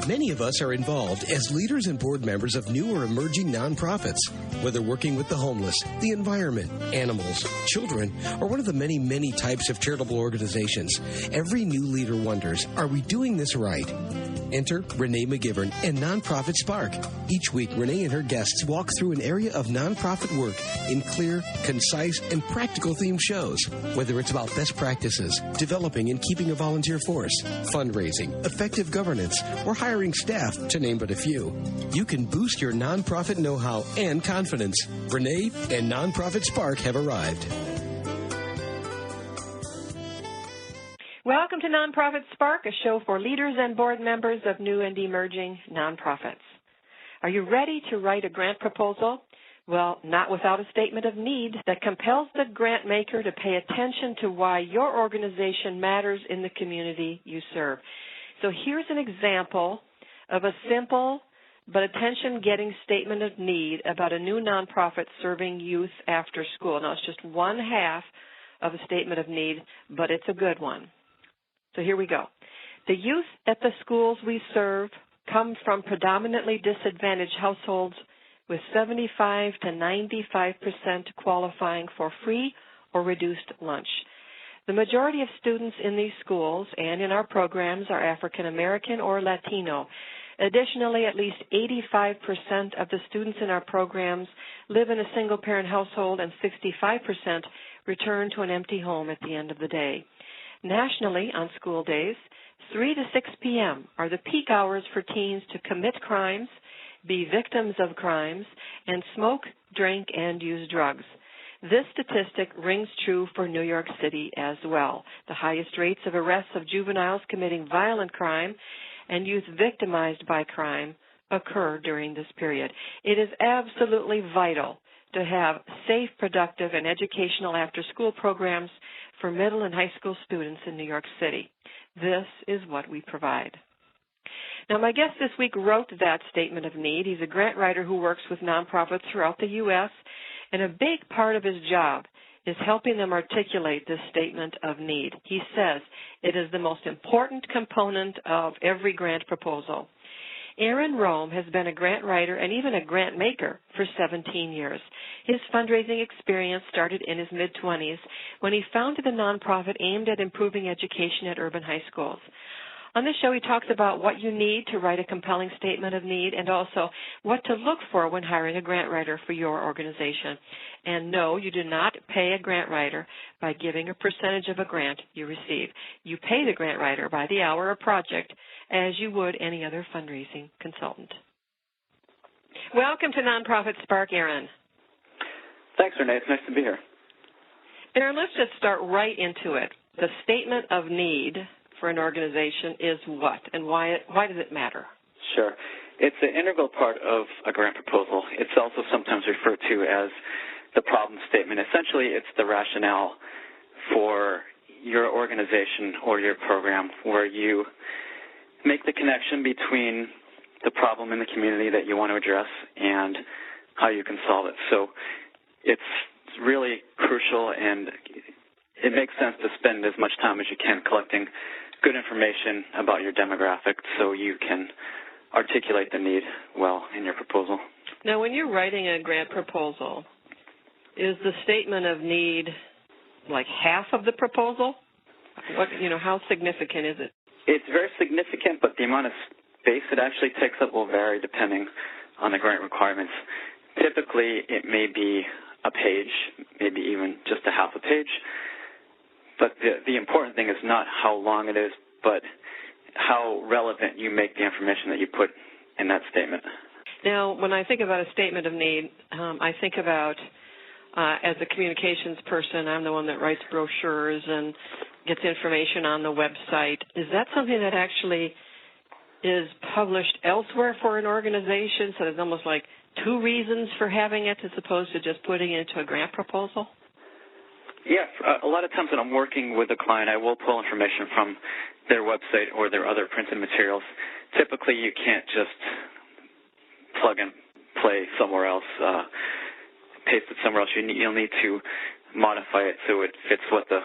Many of us are involved as leaders and board members of new or emerging nonprofits, whether working with the homeless, the environment, animals, children, or one of the many, many types of charitable organizations. Every new leader wonders, are we doing this right? Enter Renee McGivern and Nonprofit Spark. Each week, Renee and her guests walk through an area of nonprofit work in clear, concise, and practical themed shows. Whether it's about best practices, developing and keeping a volunteer force, fundraising, effective governance, or hiring staff, to name but a few, you can boost your nonprofit know-how and confidence. Renee and Nonprofit Spark have arrived. Welcome to Nonprofit Spark, a show for leaders and board members of new and emerging nonprofits. Are you ready to write a grant proposal? Well, not without a statement of need that compels the grant maker to pay attention to why your organization matters in the community you serve. So here's an example of a simple but attention-getting statement of need about a new nonprofit serving youth after school. Now, it's just one half of a statement of need, but it's a good one. So here we go. The youth at the schools we serve come from predominantly disadvantaged households with 75 to 95% qualifying for free or reduced lunch. The majority of students in these schools and in our programs are African American or Latino. Additionally, at least 85% of the students in our programs live in a single-parent household, and 65% return to an empty home at the end of the day. Nationally, on school days, 3 to 6 p.m. are the peak hours for teens to commit crimes, be victims of crimes, and smoke, drink, and use drugs. This statistic rings true for New York City as well. The highest rates of arrests of juveniles committing violent crime and youth victimized by crime occur during this period. It is absolutely vital to have safe, productive, and educational after-school programs for middle and high school students in New York City. This is what we provide. Now, my guest this week wrote that statement of need. He's a grant writer who works with nonprofits throughout the U.S., and a big part of his job is helping them articulate this statement of need. He says it is the most important component of every grant proposal. Aaron Rome has been a grant writer and even a grant maker for 17 years. His fundraising experience started in his mid-20s when he founded a nonprofit aimed at improving education at urban high schools. On this show, he talks about what you need to write a compelling statement of need and also what to look for when hiring a grant writer for your organization. And no, you do not pay a grant writer by giving a percentage of a grant you receive. You pay the grant writer by the hour or project as you would any other fundraising consultant. Welcome to Nonprofit Spark, Aaron. Thanks, Renee. It's nice to be here. Aaron, let's just start right into it. The statement of need for an organization is what, and why does it matter? Sure. It's an integral part of a grant proposal. It's also sometimes referred to as the problem statement. Essentially, it's the rationale for your organization or your program where you make the connection between the problem in the community that you want to address and how you can solve it. So it's really crucial, and it makes sense to spend as much time as you can collecting good information about your demographic so you can articulate the need well in your proposal. Now, when you're writing a grant proposal, is the statement of need like half of the proposal? How significant is it? It's very significant, but the amount of space it actually takes up will vary depending on the grant requirements. Typically, it may be a page, maybe even just a half a page. But the important thing is not how long it is, but how relevant you make the information that you put in that statement. Now, when I think about a statement of need, I think about, as a communications person, I'm the one that writes brochures and gets information on the website. Is that something that actually is published elsewhere for an organization, so there's almost like two reasons for having it as opposed to just putting it into a grant proposal? Yes, a lot of times when I'm working with a client, I will pull information from their website or their other printed materials. Typically, you can't just plug and play somewhere else, paste it somewhere else. You'll need to modify it so it fits what the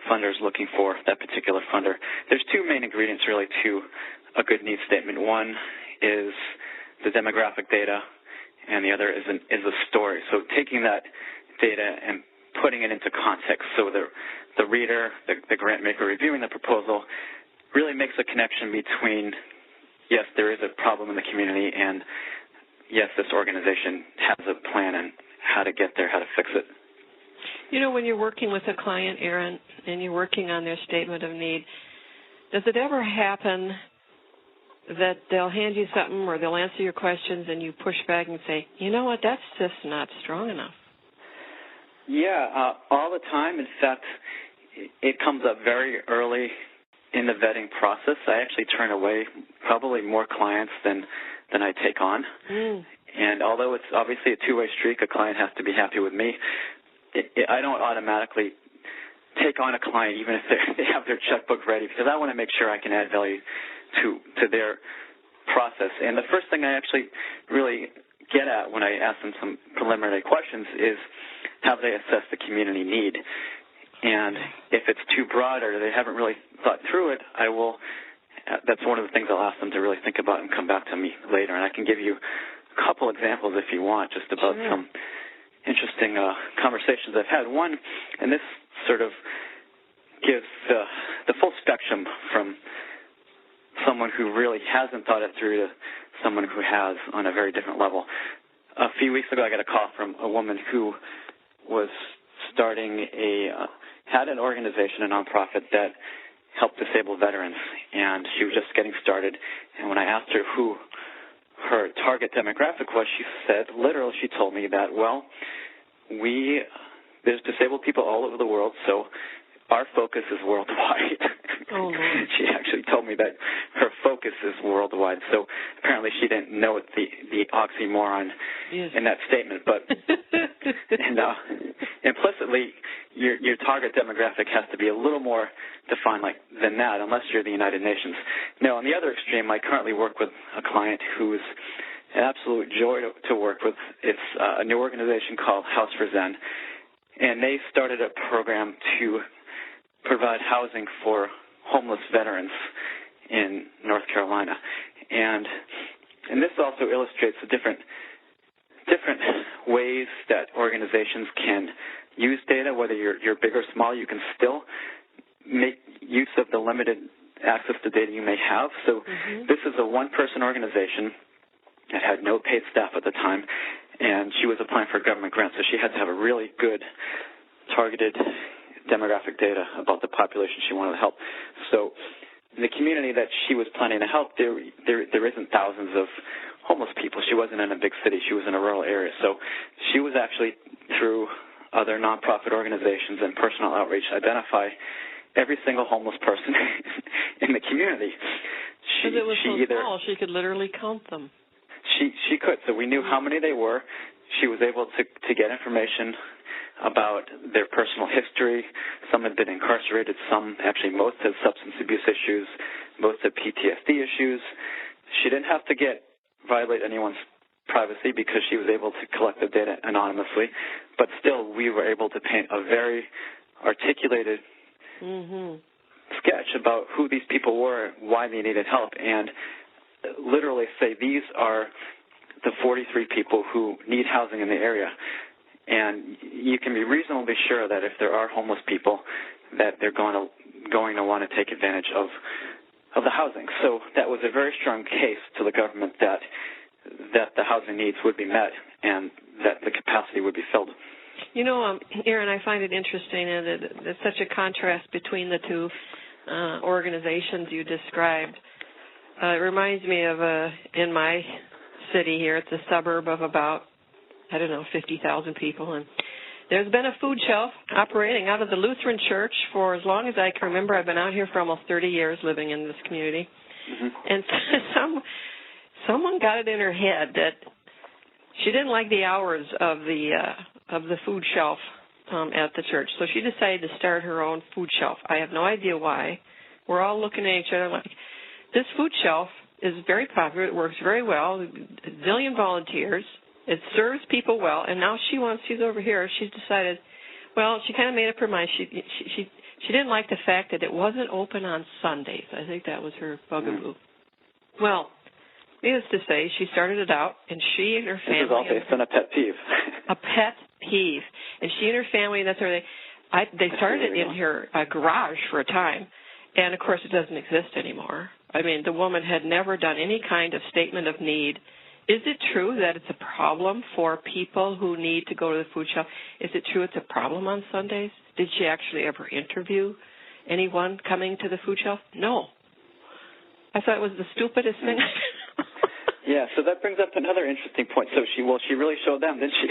funder is looking for, that particular funder. There's two main ingredients really to a good needs statement. One is the demographic data, and the other is a story. So taking that data and putting it into context, so the reader, the grant maker reviewing the proposal, really makes a connection between, yes, there is a problem in the community, and yes, this organization has a plan and how to get there, how to fix it. You know, when you're working with a client, Aaron, and you're working on their statement of need, does it ever happen that they'll hand you something or they'll answer your questions and you push back and say, you know what, that's just not strong enough? Yeah, all the time. In fact, it comes up very early in the vetting process. I actually turn away probably more clients than I take on. And although it's obviously a two-way streak, a client has to be happy with me, I don't automatically take on a client even if they have their checkbook ready, because I want to make sure I can add value to their process. And the first thing I actually really get at when I ask them some preliminary questions is, have they assessed the community need? And if it's too broad or they haven't really thought through it, that's one of the things I'll ask them to really think about and come back to me later. And I can give you a couple examples if you want, just about some interesting conversations I've had. One, and this sort of gives the full spectrum from someone who really hasn't thought it through to someone who has on a very different level. A few weeks ago, I got a call from a woman who was starting had an organization, a nonprofit that helped disabled veterans, and she was just getting started. And when I asked her who her target demographic was, she said, literally, she told me that, well, there's disabled people all over the world, so our focus is worldwide. Oh, Lord. She actually told me that her focus is worldwide. So apparently she didn't know the oxymoron in that statement. But and, implicitly, your target demographic has to be a little more defined than that, unless you're the United Nations. Now, on the other extreme, I currently work with a client who's an absolute joy to work with. It's a new organization called House for Zen, and they started a program to provide housing for homeless veterans in North Carolina. And this also illustrates the different ways that organizations can use data. Whether you're big or small, you can still make use of the limited access to data you may have. So this is a one-person organization that had no paid staff at the time, and she was applying for a government grant, so she had to have a really good targeted demographic data about the population she wanted to help. So in the community that she was planning to help, there isn't thousands of homeless people. She wasn't in a big city. She was in a rural area. So she was actually, through other nonprofit organizations and personal outreach, identify every single homeless person in the community. Because it was so small, she could literally count them. She could. So we knew how many they were. She was able to get information about their personal history. Some had been incarcerated. Most had substance abuse issues. Most had PTSD issues. She didn't have to violate anyone's privacy because she was able to collect the data anonymously. But still, we were able to paint a very articulated sketch about who these people were, why they needed help, and literally say these are the 43 people who need housing in the area. And you can be reasonably sure that if there are homeless people, that they're going to want to take advantage of the housing. So that was a very strong case to the government that the housing needs would be met and that the capacity would be filled. You know, Aaron, I find it interesting that there's such a contrast between the two organizations you described. It reminds me of in my city here, it's a suburb of about 50,000 people, and there's been a food shelf operating out of the Lutheran Church for as long as I can remember. I've been out here for almost 30 years living in this community, and someone got it in her head that she didn't like the hours of the food shelf at the church, so she decided to start her own food shelf. I have no idea why. We're all looking at each other like, this food shelf is very popular. It works very well. A zillion volunteers. It serves people well, and now she's over here. She's decided, well, she kind of made up her mind. She didn't like the fact that it wasn't open on Sundays. I think that was her bugaboo. Well, needless to say, she started it out, and she and her family... This is all based on a pet peeve. A pet peeve. And she and her family, that's where they started it in her garage for a time, and, of course, it doesn't exist anymore. I mean, the woman had never done any kind of statement of need. Is it true that it's a problem for people who need to go to the food shelf? Is it true it's a problem on Sundays? Did she actually ever interview anyone coming to the food shelf? No. I thought it was the stupidest thing. Yeah, so that brings up another interesting point. So she really showed them, didn't she?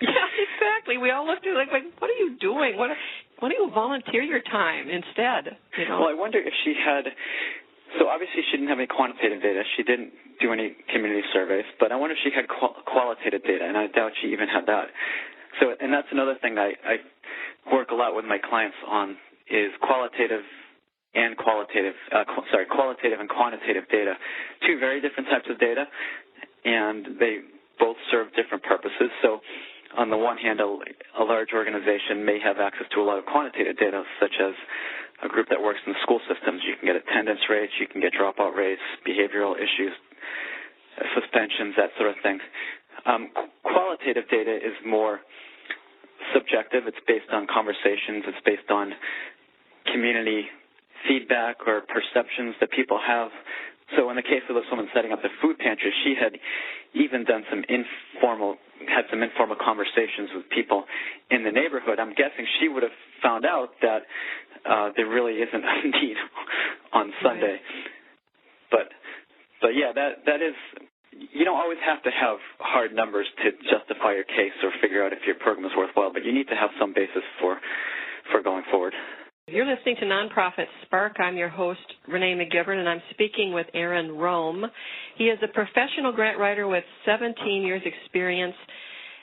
Yeah, exactly. We all looked at her like, what are you doing? Why don't you volunteer your time instead? You know? Well, I wonder if she had. So obviously she didn't have any quantitative data. She didn't do any community surveys, but I wonder if she had qualitative data, and I doubt she even had that. So, and that's another thing I work a lot with my clients on is qualitative and qualitative and quantitative data. Two very different types of data, and they both serve different purposes. So on the one hand, a large organization may have access to a lot of quantitative data, such as a group that works in the school systems. You can get attendance rates, you can get dropout rates, behavioral issues, suspensions, that sort of thing. Qualitative data is more subjective. It's based on conversations. It's based on community feedback or perceptions that people have. So in the case of this woman setting up the food pantry, she had even done some informal conversations with people in the neighborhood. I'm guessing she would have found out that there really isn't a need on Sunday. Right. But yeah, that is, you don't always have to have hard numbers to justify your case or figure out if your program is worthwhile, but you need to have some basis for going forward. You're listening to Nonprofit Spark. I'm your host, Renee McGivern, and I'm speaking with Aaron Rome. He is a professional grant writer with 17 years' experience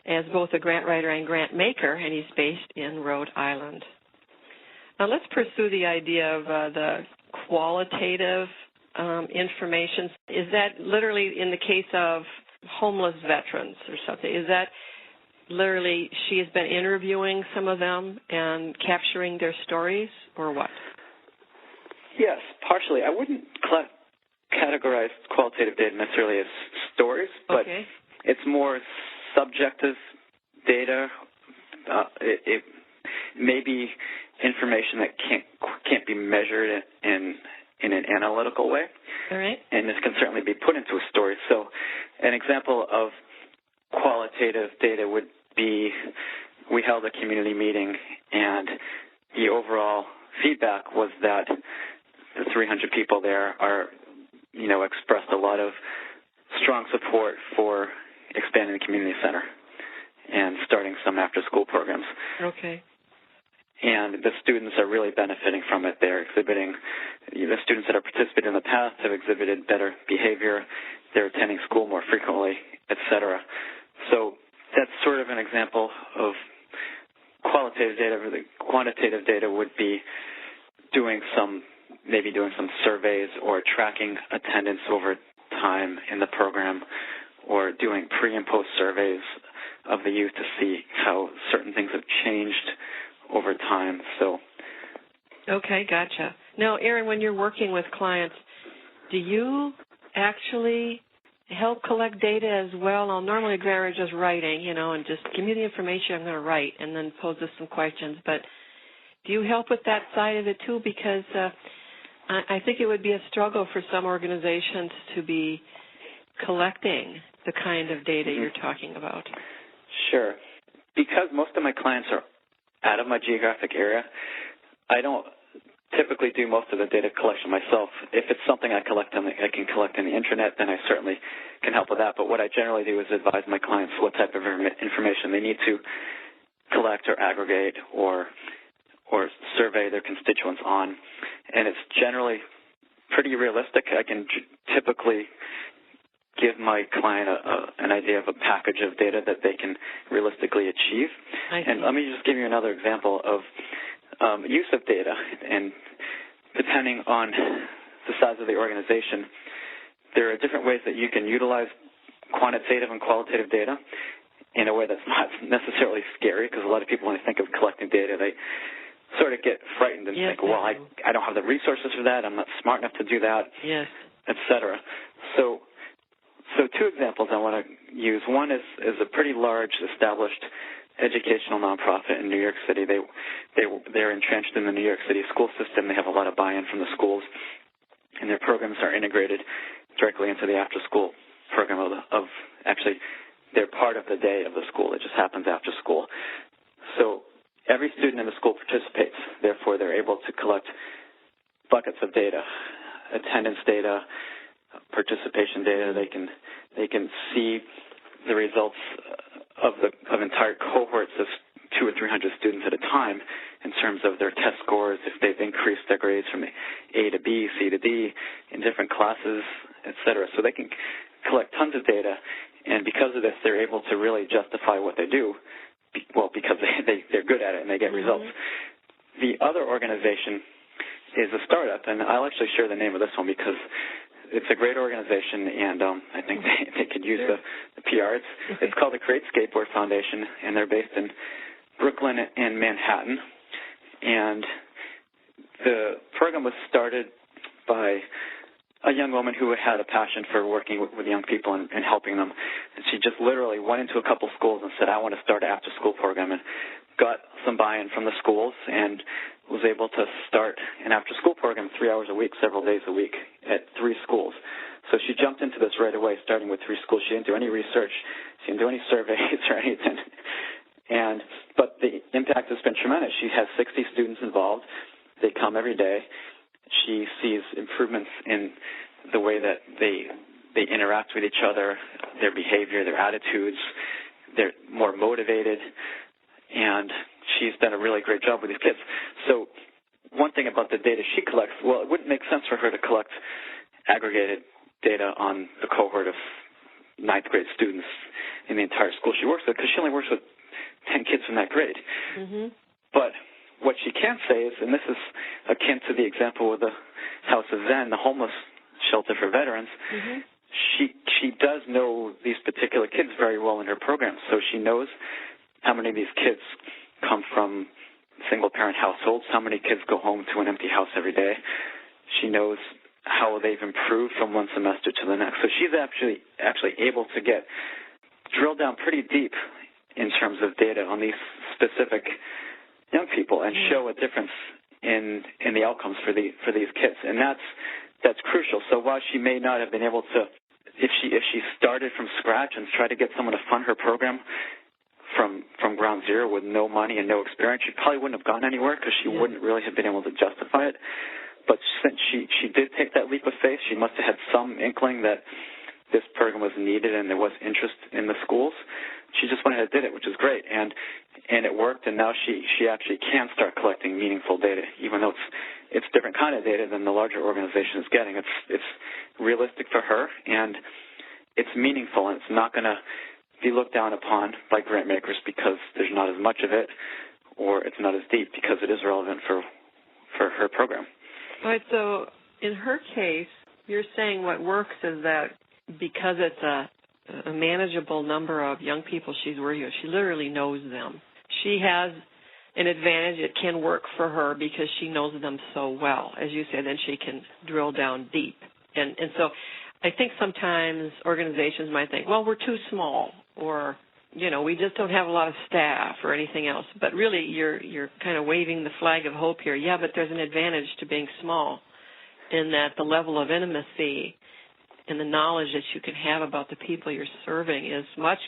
as both a grant writer and grant maker, and he's based in Rhode Island. Now let's pursue the idea of the qualitative information. Is that literally in the case of homeless veterans or something? Is that literally she has been interviewing some of them and capturing their stories, or what? Yes, partially. I wouldn't categorize qualitative data necessarily as stories, but it's more subjective data. It may be information that can't be measured in an analytical way. All right. And this can certainly be put into a story. So an example of qualitative data would be, we held a community meeting, and the overall feedback was that the 300 people there expressed a lot of strong support for expanding the community center and starting some after-school programs. Okay. And the students are really benefiting from it. They're exhibiting, the students that have participated in the past have exhibited better behavior. They're attending school more frequently, et cetera. So that's sort of an example of qualitative data. The quantitative data would be maybe doing some surveys or tracking attendance over time in the program, or doing pre- and post surveys of the youth to see how certain things have changed over time. So, okay, gotcha. Now, Aaron, when you're working with clients, do you actually help collect data as well? Now, normally a grant writer is just writing, and just give me the information I'm going to write and then pose us some questions. But do you help with that side of it too? Because I think it would be a struggle for some organizations to be collecting the kind of data you're talking about. Sure. Because most of my clients are out of my geographic area, I don't typically do most of the data collection myself. If it's something I can collect on the internet, then I certainly can help with that. But what I generally do is advise my clients what type of information they need to collect or aggregate or survey their constituents on. And it's generally pretty realistic. I can typically give my client an idea of a package of data that they can realistically achieve. And let me just give you another example of use of data. And depending on the size of the organization, there are different ways that you can utilize quantitative and qualitative data in a way that's not necessarily scary, because a lot of people, when they think of collecting data, they sort of get frightened and yes, think, well, I don't have the resources for that, I'm not smart enough to do that, yes, etc. So two examples I want to use. One is a pretty large, established educational nonprofit in New York City. They're entrenched in the New York City school system. They have a lot of buy-in from the schools, and their programs are integrated directly into the after-school program of actually, they're part of the day of the school. It just happens after school. So every student in the school participates. Therefore, they're able to collect buckets of data, attendance data, participation data. They can see the results of entire cohorts of 200 or 300 students at a time in terms of their test scores, if they've increased their grades from A to B, C to D in different classes, et cetera. So they can collect tons of data, and because of this, they're able to really justify what they do, well, because they're good at it and they get results. The other organization is a startup, and I'll actually share the name of this one because it's a great organization, and I think they could use the PR. It's called the Create Skateboard Foundation, and they're based in Brooklyn and Manhattan. And the program was started by a young woman who had a passion for working with young people and helping them. And she just literally went into a couple schools and said, I want to start an after-school program, and got some buy-in from the schools and was able to start an after-school program 3 hours a week, several days a week at 3 schools. So she jumped into this right away, starting with 3 schools. She didn't do any research. She didn't do any surveys or anything. But the impact has been tremendous. She has 60 students involved. They come every day. She sees improvements in the way that they interact with each other, their behavior, their attitudes. They're more motivated, and she's done a really great job with these kids. So one thing about the data she collects, well, it wouldn't make sense for her to collect aggregated data on the cohort of 9th grade students in the entire school she works with, because she only works with 10 kids from that grade. Mm-hmm. But what she can say is, and this is akin to the example with the House of Zen, the homeless shelter for veterans, mm-hmm. she does know these particular kids very well in her program. So she knows how many of these kids come from single-parent households, how many kids go home to an empty house every day. She knows how they've improved from one semester to the next. So she's actually able to drill down pretty deep in terms of data on these specific young people and show a difference in the outcomes for these kids. And that's crucial. So while she may not have been able to, if she started from scratch and tried to get someone to fund her program from ground zero with no money and no experience, she probably wouldn't have gone anywhere because she wouldn't really have been able to justify it. But since she did take that leap of faith, she must have had some inkling that this program was needed and there was interest in the schools. She just went ahead and did it, which is great, and it worked. And now she actually can start collecting meaningful data, even though it's different kind of data than the larger organization is getting. It's realistic for her, and it's meaningful, and it's not going to be looked down upon by grant makers because there's not as much of it, or it's not as deep because it is relevant for her program. All right. So in her case, you're saying what works is that because it's a manageable number of young people she's working with, she literally knows them. She has an advantage. It can work for her because she knows them so well. As you said, then she can drill down deep. And so I think sometimes organizations might think, well, we're too small, or, we just don't have a lot of staff or anything else. But really, you're kind of waving the flag of hope here. Yeah, but there's an advantage to being small in that the level of intimacy and the knowledge that you can have about the people you're serving is much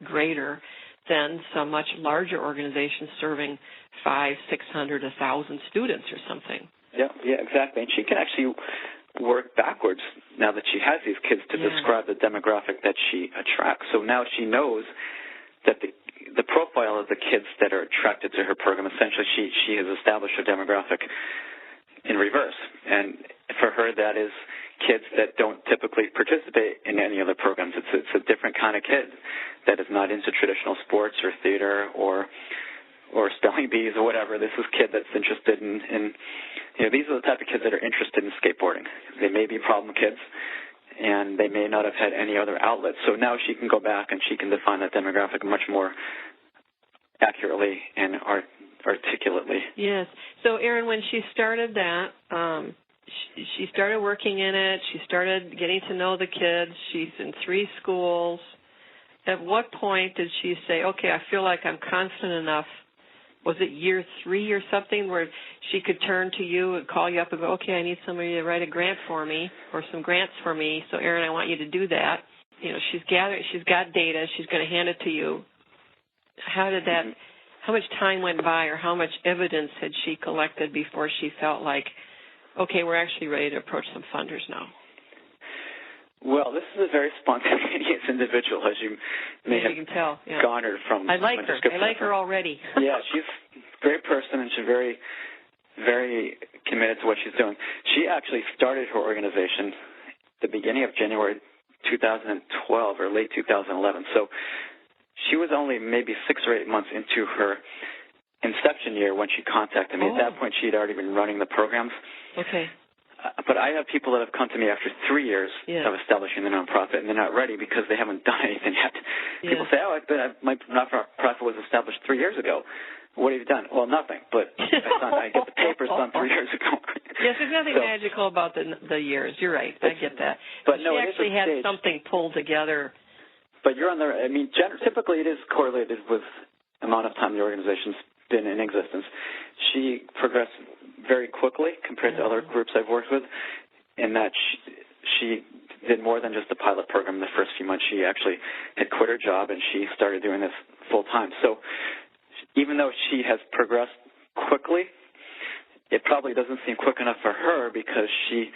greater than some much larger organizations serving 500, 600, 1,000 students or something. Yeah, exactly. And she can actually work backwards now that she has these kids to describe the demographic that she attracts. So now she knows that the profile of the kids that are attracted to her program, essentially she has established her demographic in reverse. And for her, that is kids that don't typically participate in any other programs. It's a different kind of kid that is not into traditional sports or theater or spelling bees or whatever. This is a kid that's interested in these are the type of kids that are interested in skateboarding. They may be problem kids, and they may not have had any other outlets. So now she can go back and she can define that demographic much more accurately and articulately. Yes. So, Erin, when she started that, she started working in it. She started getting to know the kids. She's in 3 schools. At what point did she say, okay, I feel like I'm confident enough? Was it year 3 or something where she could turn to you and call you up and go, okay, I need somebody to write a grant for me or some grants for me, so Erin, I want you to do that. You know, she's got data, she's going to hand it to you. How much time went by, or how much evidence had she collected before she felt like, okay, we're actually ready to approach some funders now? Well, this is a very spontaneous individual, as you may have garnered from I like my her. description. I like her already. Yeah, she's a great person, and she's very, very committed to what she's doing. She actually started her organization at the beginning of January 2012 or late 2011. So she was only maybe 6 or 8 months into her inception year when she contacted me. At that point, she'd already been running the programs. Okay. But I have people that have come to me after 3 years of establishing the nonprofit, and they're not ready because they haven't done anything yet. People say, my nonprofit was established 3 years ago. What have you done? Well, nothing, but I get the papers done 3 years ago. Yes, there's nothing magical about the years. You're right. I get that. But she actually had something pulled together. But you're on the, typically it is correlated with the amount of time the organization's been in existence. She progressed very quickly compared to other groups I've worked with, in that she did more than just a pilot program in the first few months. She actually had quit her job, and she started doing this full time. So even though she has progressed quickly, it probably doesn't seem quick enough for her because she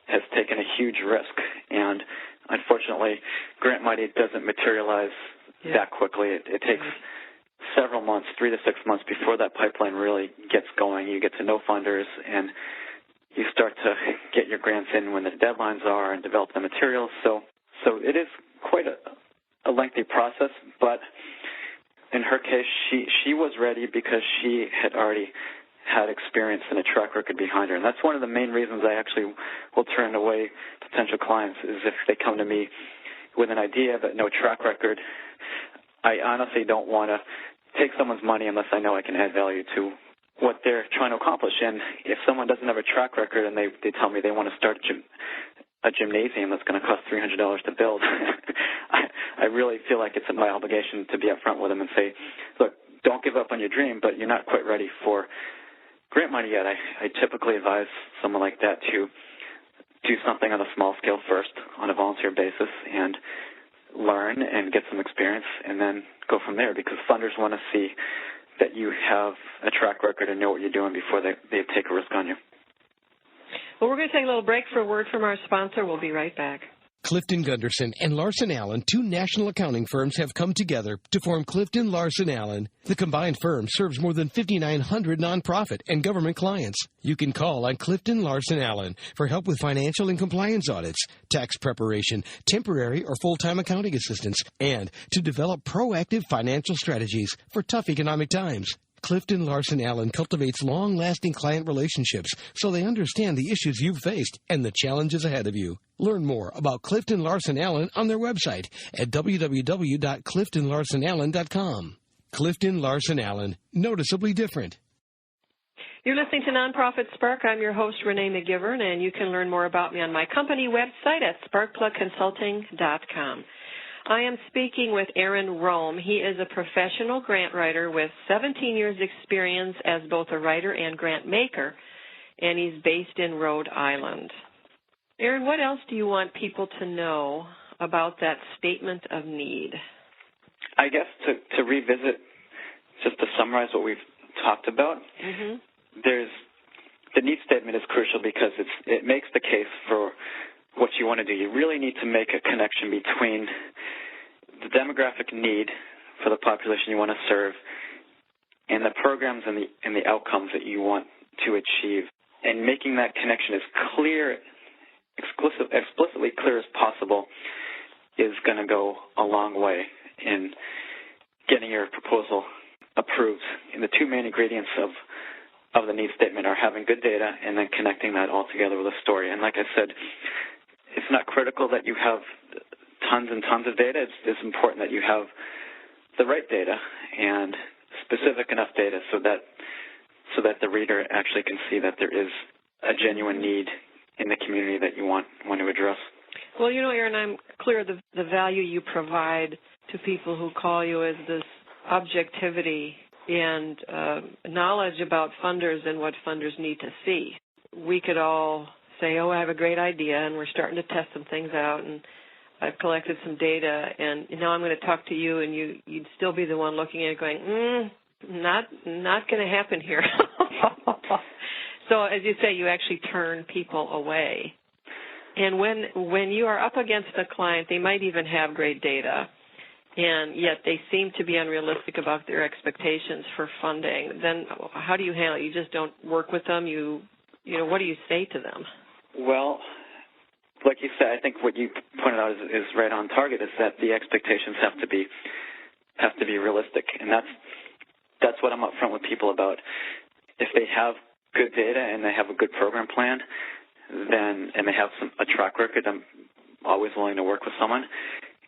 has taken a huge risk. And unfortunately, grant money doesn't materialize that quickly. It takes several months, 3 to 6 months before that pipeline really gets going. You get to know funders, and you start to get your grants in when the deadlines are and develop the materials. So it is quite a lengthy process, but in her case, she was ready because she had already had experience and a track record behind her. And that's one of the main reasons I actually will turn away potential clients, is if they come to me with an idea but no track record. I honestly don't want to take someone's money unless I know I can add value to what they're trying to accomplish. And if someone doesn't have a track record and they tell me they want to start a gymnasium that's going to cost $300 to build, I really feel like it's my obligation to be upfront with them and say, look, don't give up on your dream, but you're not quite ready for grant money yet. I typically advise someone like that to do something on a small scale first on a volunteer basis and learn and get some experience and then go from there, because funders want to see that you have a track record and know what you're doing before they take a risk on you. Well, we're going to take a little break for a word from our sponsor. We'll be right back. Clifton Gunderson and Larson Allen, 2 national accounting firms, have come together to form Clifton Larson Allen. The combined firm serves more than 5,900 nonprofit and government clients. You can call on Clifton Larson Allen for help with financial and compliance audits, tax preparation, temporary or full-time accounting assistance, and to develop proactive financial strategies for tough economic times. Clifton Larson Allen cultivates long-lasting client relationships so they understand the issues you've faced and the challenges ahead of you. Learn more about Clifton Larson Allen on their website at www.cliftonlarsonallen.com. Clifton Larson Allen, noticeably different. You're listening to Nonprofit Spark. I'm your host, Renee McGivern, and you can learn more about me on my company website at sparkplugconsulting.com. I am speaking with Aaron Rome. He is a professional grant writer with 17 years' experience as both a writer and grant maker, and he's based in Rhode Island. Aaron, what else do you want people to know about that statement of need? I guess to revisit, just to summarize what we've talked about, the need statement is crucial because it makes the case for what you want to do. You really need to make a connection between the demographic need for the population you want to serve and the programs and the outcomes that you want to achieve. And making that connection as clear, explicitly clear as possible is going to go a long way in getting your proposal approved. And the 2 main ingredients of the need statement are having good data and then connecting that all together with a story. And like I said, it's not critical that you have tons and tons of data. It's important that you have the right data and specific enough data so that so that the reader actually can see that there is a genuine need in the community that you want to address. Well, Aaron, I'm clear the value you provide to people who call you is this objectivity and knowledge about funders and what funders need to see. We could all say, I have a great idea, and we're starting to test some things out, and I've collected some data, and now I'm going to talk to you, and you'd still be the one looking at it going, not going to happen here. So as you say, you actually turn people away. And when you are up against a client, they might even have great data, and yet they seem to be unrealistic about their expectations for funding, then how do you handle it? You just don't work with them? What do you say to them? Well, like you said, I think what you pointed out is right on target, is that the expectations have to be realistic, and that's what I'm upfront with people about. If they have good data and they have a good program plan, and they have a track record, I'm always willing to work with someone.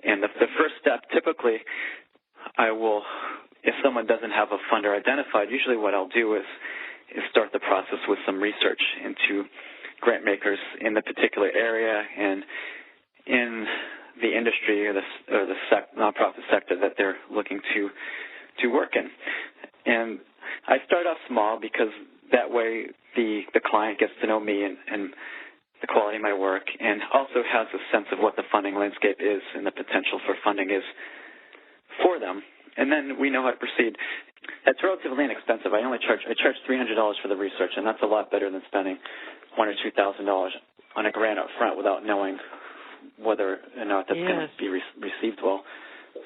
And the first step, typically, if someone doesn't have a funder identified, usually what I'll do is start the process with some research into grant makers in the particular area and in the industry or the nonprofit sector that they're looking to work in. And I start off small because that way the client gets to know me and the quality of my work, and also has a sense of what the funding landscape is and the potential for funding is for them. And then we know how to proceed. It's relatively inexpensive. I charge $300 for the research, and that's a lot better than spending $1,000 or $2,000 on a grant up front without knowing whether or not that's going to be received well.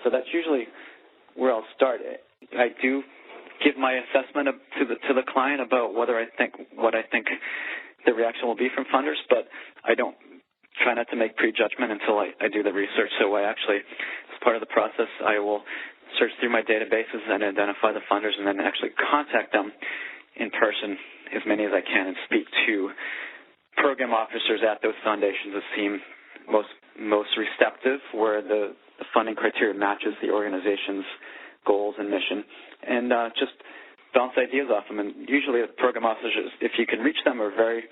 So that's usually where I'll start. I do give my assessment to the client about what I think the reaction will be from funders, but I don't try not to make prejudgment until I do the research. So I actually, as part of the process, I will search through my databases and identify the funders, and then actually contact them in person, as many as I can, and speak to program officers at those foundations that seem most receptive, where the funding criteria matches the organization's goals and mission, and just bounce ideas off them. And usually the program officers, if you can reach them, are very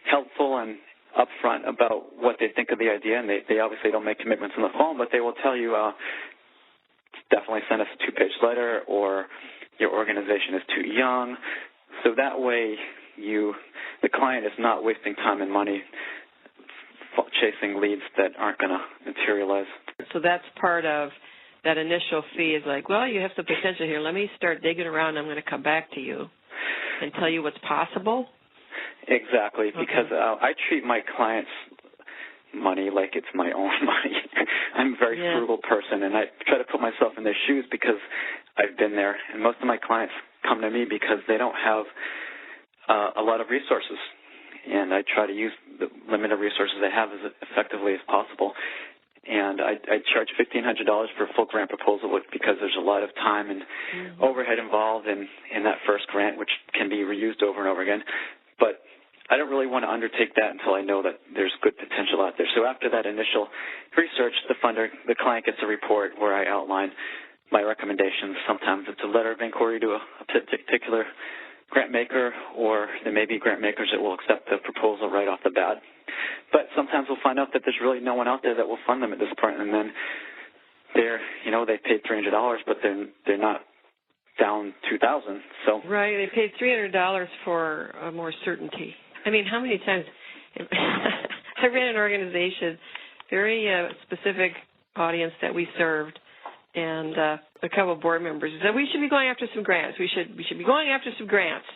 helpful and upfront about what they think of the idea, and they obviously don't make commitments on the phone, but they will tell you, definitely send us a 2-page letter, or your organization is too young. So that way the client is not wasting time and money chasing leads that aren't going to materialize. So that's part of that initial fee, is like, well, you have the potential here. Let me start digging around. I'm going to come back to you and tell you what's possible. Exactly, because I treat my clients' money like it's my own money. I'm a very frugal person, and I try to put myself in their shoes because I've been there. And most of my clients come to me because they don't have a lot of resources, and I try to use the limited resources I have as effectively as possible. And I charge $1,500 for a full grant proposal because there's a lot of time and overhead involved in that first grant, which can be reused over and over again. But I don't really want to undertake that until I know that there's good potential out there. So after that initial research, the client gets a report where I outline my recommendations. Sometimes it's a letter of inquiry to a particular grant maker, or there may be grant makers that will accept the proposal right off the bat. But sometimes we'll find out that there's really no one out there that will fund them at this point, and then they paid $300, but they're not down $2,000. So right, they paid $300 for more certainty. I mean, how many times I ran an organization, very specific audience that we served, and a couple of board members said, we should be going after some grants. We should be going after some grants.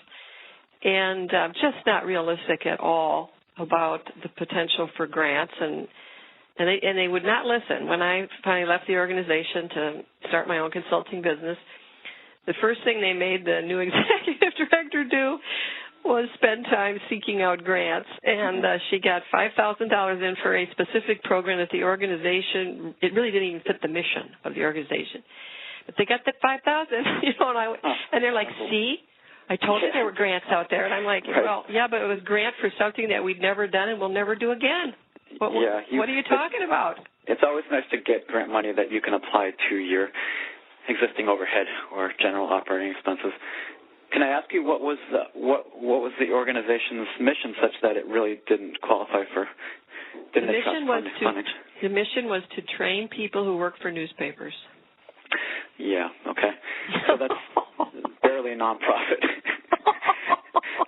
And just not realistic at all about the potential for grants, and they would not listen. When I finally left the organization to start my own consulting business, the first thing they made the new executive director do was spend time seeking out grants, and she got $5,000 in for a specific program that the organization, it really didn't even fit the mission of the organization. But they got that $5,000, and they're like, see? I told you there were grants out there. And I'm like, well, yeah, but it was grant for something that we'd never done and we'll never do again. What are you talking about? It's always nice to get grant money that you can apply to your existing overhead or general operating expenses. Can I ask you what was the organization's mission such that it really didn't qualify for? The mission was to train people who work for newspapers. Yeah. Okay. So that's barely a nonprofit.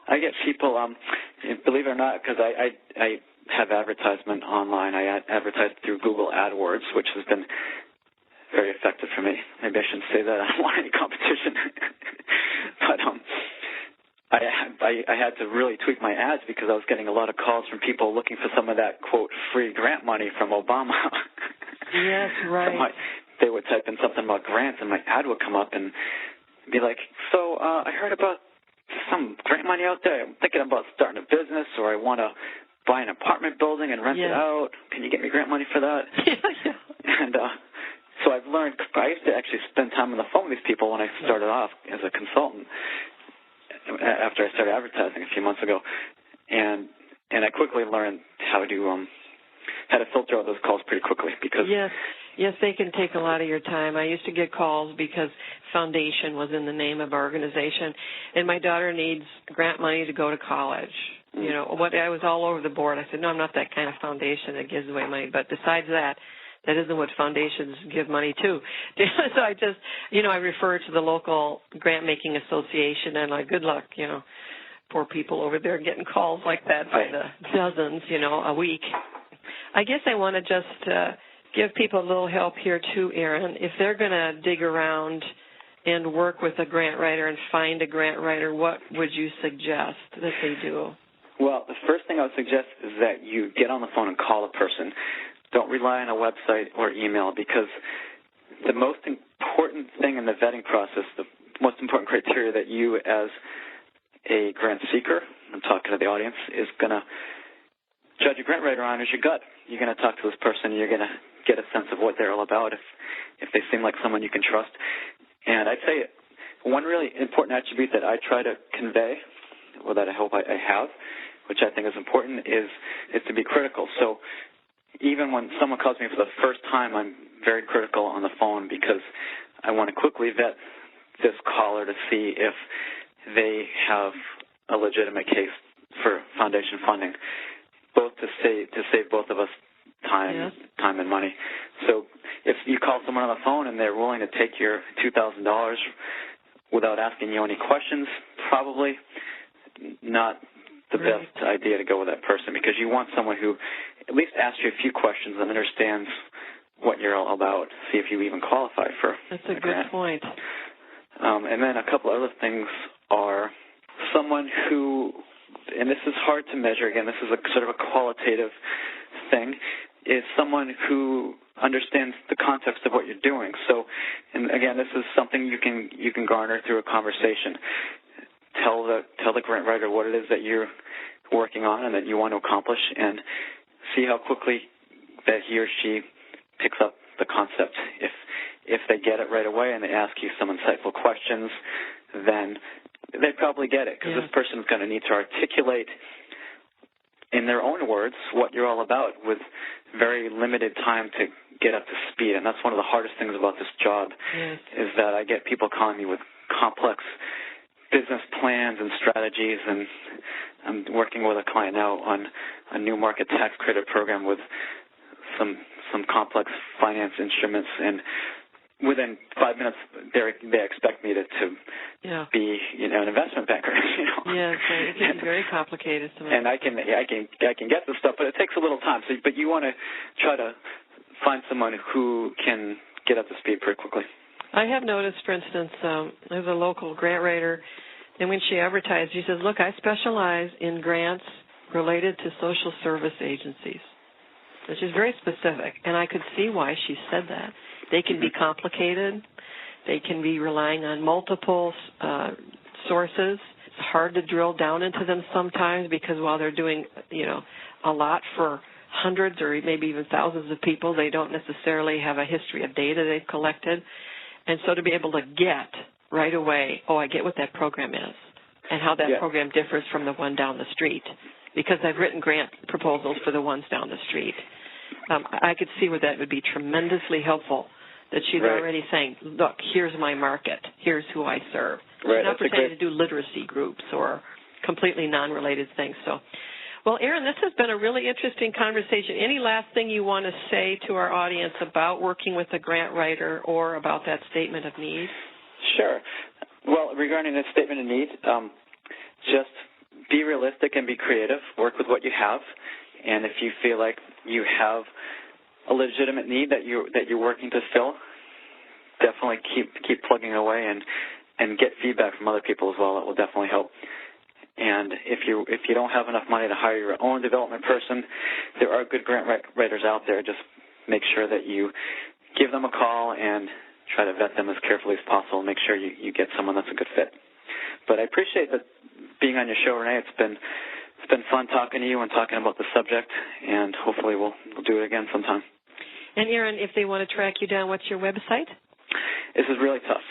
I get people, believe it or not, because I have advertisement online. I advertise through Google AdWords, which has been very effective for me. Maybe I shouldn't say that. I don't want any competition. But I had to really tweak my ads because I was getting a lot of calls from people looking for some of that, quote, free grant money from Obama. Yes, right. So they would type in something about grants, and my ad would come up and be like, so I heard about some grant money out there. I'm thinking about starting a business, or I want to buy an apartment building and rent it out. Can you get me grant money for that? Yeah. And so I've learned, I used to actually spend time on the phone with these people when I started off as a consultant after I started advertising a few months ago. And I quickly learned how to filter out those calls pretty quickly because Yes, they can take a lot of your time. I used to get calls because foundation was in the name of our organization, and my daughter needs grant money to go to college. You know, I was all over the board. I said, no, I'm not that kind of foundation that gives away money. But besides that isn't what foundations give money to. So I just, I refer to the local grant-making association, and good luck, poor people over there getting calls like that by the dozens, a week. I guess I want to just give people a little help here too, Aaron. If they're going to dig around and work with a grant writer and find a grant writer, what would you suggest that they do? Well, the first thing I would suggest is that you get on the phone and call a person. Don't rely on a website or email, because the most important thing in the vetting process, the most important criteria that you as a grant seeker, I'm talking to the audience, is going to judge a grant writer on is your gut. You're going to talk to this person. You're going to get a sense of what they're all about if they seem like someone you can trust. And I'd say one really important attribute that I try to convey, or that I hope I have, which I think is important, is to be critical. So even when someone calls me for the first time, I'm very critical on the phone because I want to quickly vet this caller to see if they have a legitimate case for foundation funding, both to save both of us time and money. So if you call someone on the phone and they're willing to take your $2,000 without asking you any questions, probably not the best idea to go with that person, because you want someone who at least asks you a few questions and understands what you're all about, see if you even qualify for That's a good point. And then a couple other things are someone who, and this is hard to measure, again, this is a sort of a qualitative thing, is someone who understands the context of what you're doing. So, and again, this is something you can garner through a conversation. Tell the grant writer what it is that you're working on and that you want to accomplish, and see how quickly that he or she picks up the concept. If they get it right away and they ask you some insightful questions, then they probably get it, because this person is going to need to articulate in their own words what you're all about with very limited time to get up to speed. And that's one of the hardest things about this job, is that I get people calling me with complex business plans and strategies, and I'm working with a client now on a new market tax credit program with some complex finance instruments, and within 5 minutes they expect me to be an investment banker. Yes, it can be very complicated. And I can get this stuff, but it takes a little time. So, but you want to try to find someone who can get up to speed pretty quickly. I have noticed, for instance, there's a local grant writer, and when she advertised, she says, look, I specialize in grants related to social service agencies, which is very specific, and I could see why she said that. They can be complicated. They can be relying on multiple sources. It's hard to drill down into them sometimes because while they're doing, a lot for hundreds or maybe even thousands of people, they don't necessarily have a history of data they've collected. And so to be able to get right away, I get what that program is and how that program differs from the one down the street, because I've written grant proposals for the ones down the street. I could see where that would be tremendously helpful, that she's already saying, look, here's my market, here's who I serve, Right. Not pretending to do literacy groups or completely non-related things. So, well, Aaron, this has been a really interesting conversation. Any last thing you want to say to our audience about working with a grant writer or about that statement of need? Sure. Well, regarding the statement of need, just be realistic and be creative. Work with what you have, and if you feel like you have a legitimate need that you're working to fill, definitely keep plugging away and get feedback from other people as well. That will definitely help. And if you don't have enough money to hire your own development person, there are good grant writers out there. Just make sure that you give them a call and try to vet them as carefully as possible and make sure you get someone that's a good fit. But I appreciate being on your show, Renee. It's been fun talking to you and talking about the subject, and hopefully we'll do it again sometime. And Aaron, if they want to track you down, what's your website? This is really tough.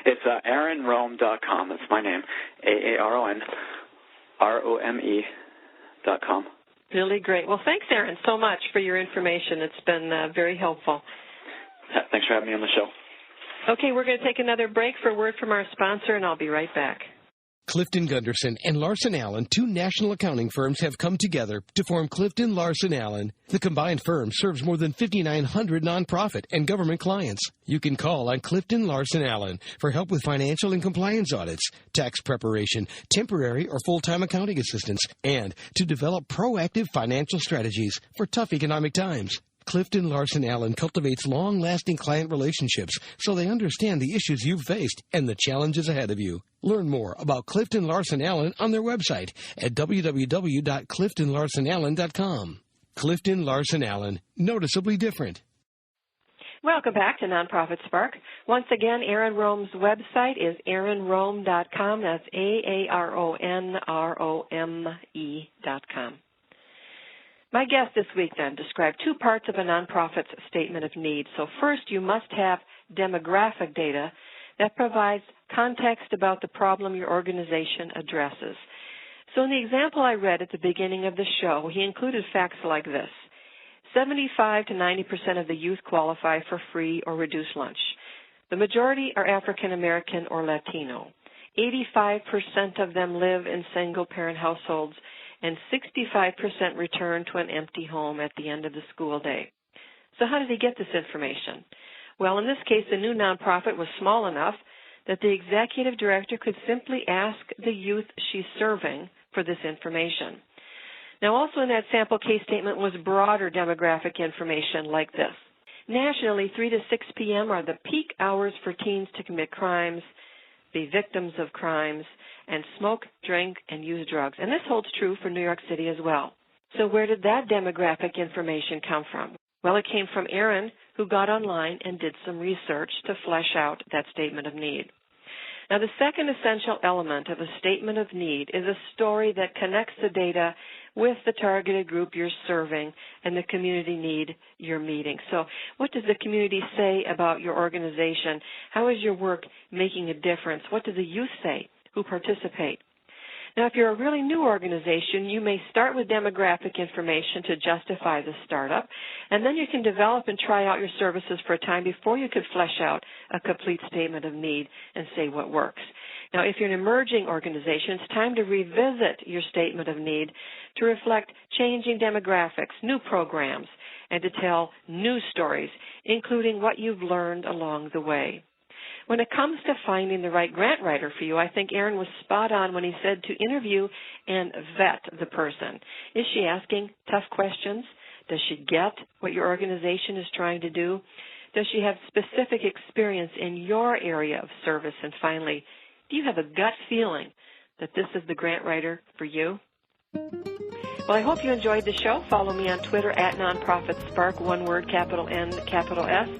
It's AaronRome.com. That's my name, AaronRome.com. Really great. Well, thanks, Aaron, so much for your information. It's been very helpful. Thanks for having me on the show. Okay, we're going to take another break for a word from our sponsor, and I'll be right back. Clifton Gunderson and Larson Allen, two national accounting firms, have come together to form Clifton Larson Allen. The combined firm serves more than 5,900 nonprofit and government clients. You can call on Clifton Larson Allen for help with financial and compliance audits, tax preparation, temporary or full-time accounting assistance, and to develop proactive financial strategies for tough economic times. Clifton Larson Allen cultivates long-lasting client relationships so they understand the issues you've faced and the challenges ahead of you. Learn more about Clifton Larson Allen on their website at www.cliftonlarsonallen.com. Clifton Larson Allen, noticeably different. Welcome back to Nonprofit Spark. Once again, Aaron Rome's website is aaronrome.com. That's AARONROME.com. My guest this week, then, described two parts of a nonprofit's statement of need. So first, you must have demographic data that provides context about the problem your organization addresses. So in the example I read at the beginning of the show, he included facts like this. 75 to 90% of the youth qualify for free or reduced lunch. The majority are African American or Latino. 85% of them live in single-parent households, and 65% return to an empty home at the end of the school day. So how did he get this information? Well, in this case, the new nonprofit was small enough that the executive director could simply ask the youth she's serving for this information. Now, also in that sample case statement was broader demographic information like this. Nationally, 3 to 6 p.m. are the peak hours for teens to commit crimes, be victims of crimes, and smoke, drink, and use drugs. And this holds true for New York City as well. So where did that demographic information come from? Well, it came from Aaron, who got online and did some research to flesh out that statement of need. Now, the second essential element of a statement of need is a story that connects the data with the targeted group you're serving and the community need you're meeting. So what does the community say about your organization? How is your work making a difference? What do the youth say who participate? Now, if you're a really new organization, you may start with demographic information to justify the startup, and then you can develop and try out your services for a time before you could flesh out a complete statement of need and say what works. Now, if you're an emerging organization, it's time to revisit your statement of need to reflect changing demographics, new programs, and to tell new stories, including what you've learned along the way. When it comes to finding the right grant writer for you, I think Aaron was spot on when he said to interview and vet the person. Is she asking tough questions? Does she get what your organization is trying to do? Does she have specific experience in your area of service? And finally, do you have a gut feeling that this is the grant writer for you? Well, I hope you enjoyed the show. Follow me on Twitter at NonprofitSpark, one word, capital N, capital S.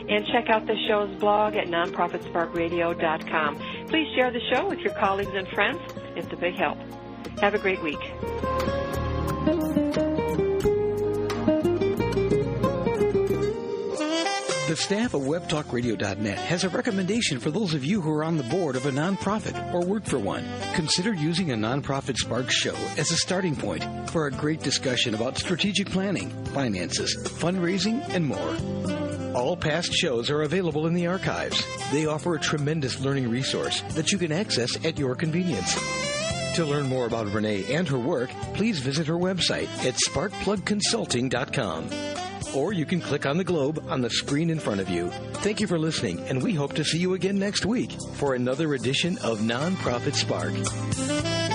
And check out the show's blog at nonprofitsparkradio.com. Please share the show with your colleagues and friends. It's a big help. Have a great week. The staff of WebTalkRadio.net has a recommendation for those of you who are on the board of a nonprofit or work for one. Consider using a Nonprofit Spark show as a starting point for a great discussion about strategic planning, finances, fundraising, and more. All past shows are available in the archives. They offer a tremendous learning resource that you can access at your convenience. To learn more about Renee and her work, please visit her website at sparkplugconsulting.com. Or you can click on the globe on the screen in front of you. Thank you for listening, and we hope to see you again next week for another edition of Nonprofit Spark.